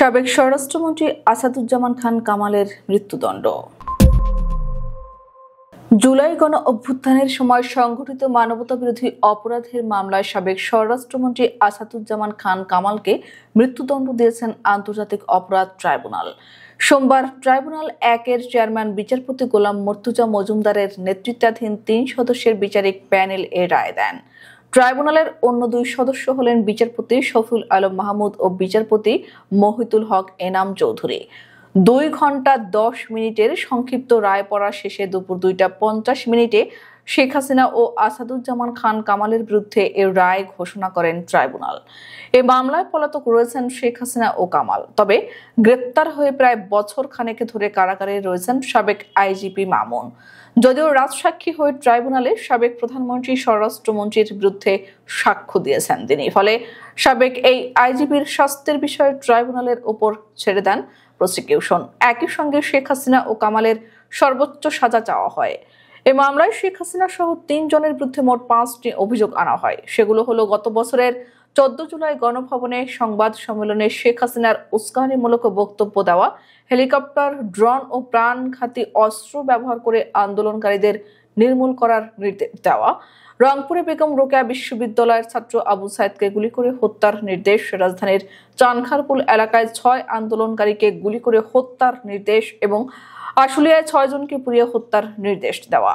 সাবেক স্বরাষ্ট্রমন্ত্রী আসাদুজ্জামান খান কামালের মৃত্যুদণ্ড। জুলাই গণ অভ্যুত্থানের সময় সংঘটিত মানবতাবিরোধী অপরাধের মামলায় সাবেক স্বরাষ্ট্রমন্ত্রী আসাদুজ্জামান খান কামালকে মৃত্যুদণ্ড দিয়েছেন আন্তর্জাতিক অপরাধ ট্রাইব্যুনাল। সোমবার ট্রাইব্যুনাল ১-এর চেয়ারম্যান বিচারপতি গোলাম মর্তুজা মজুমদারের নেতৃত্বাধীন ৩ সদস্যের বিচারিক প্যানেল এ রায় দেন। ট্রাইব্যুনালের অন্য ২ সদস্য হলেন বিচারপতি শফিউল আলম মাহমুদ ও বিচারপতি মহিতুল হক এনাম চৌধুরী। ২ ঘন্টা ১০ মিনিটের সংক্ষিপ্ত রায় পড়া শেষে দুপুর ২টা ৫০ মিনিটে শেখ হাসিনা ও আসাদুজ্জামান খান কামালের বিরুদ্ধে এ রায় ঘোষণা করেন ট্রাইব্যুনাল। এ মামলায় পলাতক রয়েছেন শেখ হাসিনা ও কামাল। তবে গ্রেপ্তার হয়ে প্রায় বছর খানেক ধরে কারাগারে রয়েছেন সাবেক আইজিপি মামুন। যদিও রাজসাক্ষী হয়ে ট্রাইব্যুনালে সাবেক প্রধানমন্ত্রী স্বরাষ্ট্রমন্ত্রীর বিরুদ্ধে সাক্ষ্য দিয়েছেন তিনি। ফলে সাবেক এই আইজিপির স্বাস্থ্যের বিষয়ে ট্রাইব্যুনালের ওপর ছেড়ে দেন প্রসিকিউশন। একই সঙ্গে শেখ হাসিনা ও কামালের সর্বোচ্চ সাজা চাওয়া হয়। এ মামলায় শেখ হাসিনা সহ ৩ জনের বিরুদ্ধে মোট ৫টি অভিযোগ আনা হয়। সেগুলো হলো গত বছরের ১৪ জুলাই গণভবনে সংবাদ সম্মেলনে শেখ হাসিনার উস্কানিমূলক বক্তব্য দেওয়া, হেলিকপ্টার, ড্রোন ও প্রাণঘাতী অস্ত্র ব্যবহার করে আন্দোলনকারীদের নির্মূল করার নির্দেশ দেওয়া, রংপুরে বেগম রোকেয়া বিশ্ববিদ্যালয়ের ছাত্র আবু সাইদকে গুলি করে হত্যার নির্দেশ, রাজধানীর চানখারপুল এলাকায় ৬ আন্দোলনকারীকে গুলি করে হত্যার নির্দেশ এবং আশুলিয়ায় ৬ জনকে পুড়িয়ে হত্যার নির্দেশ দেওয়া।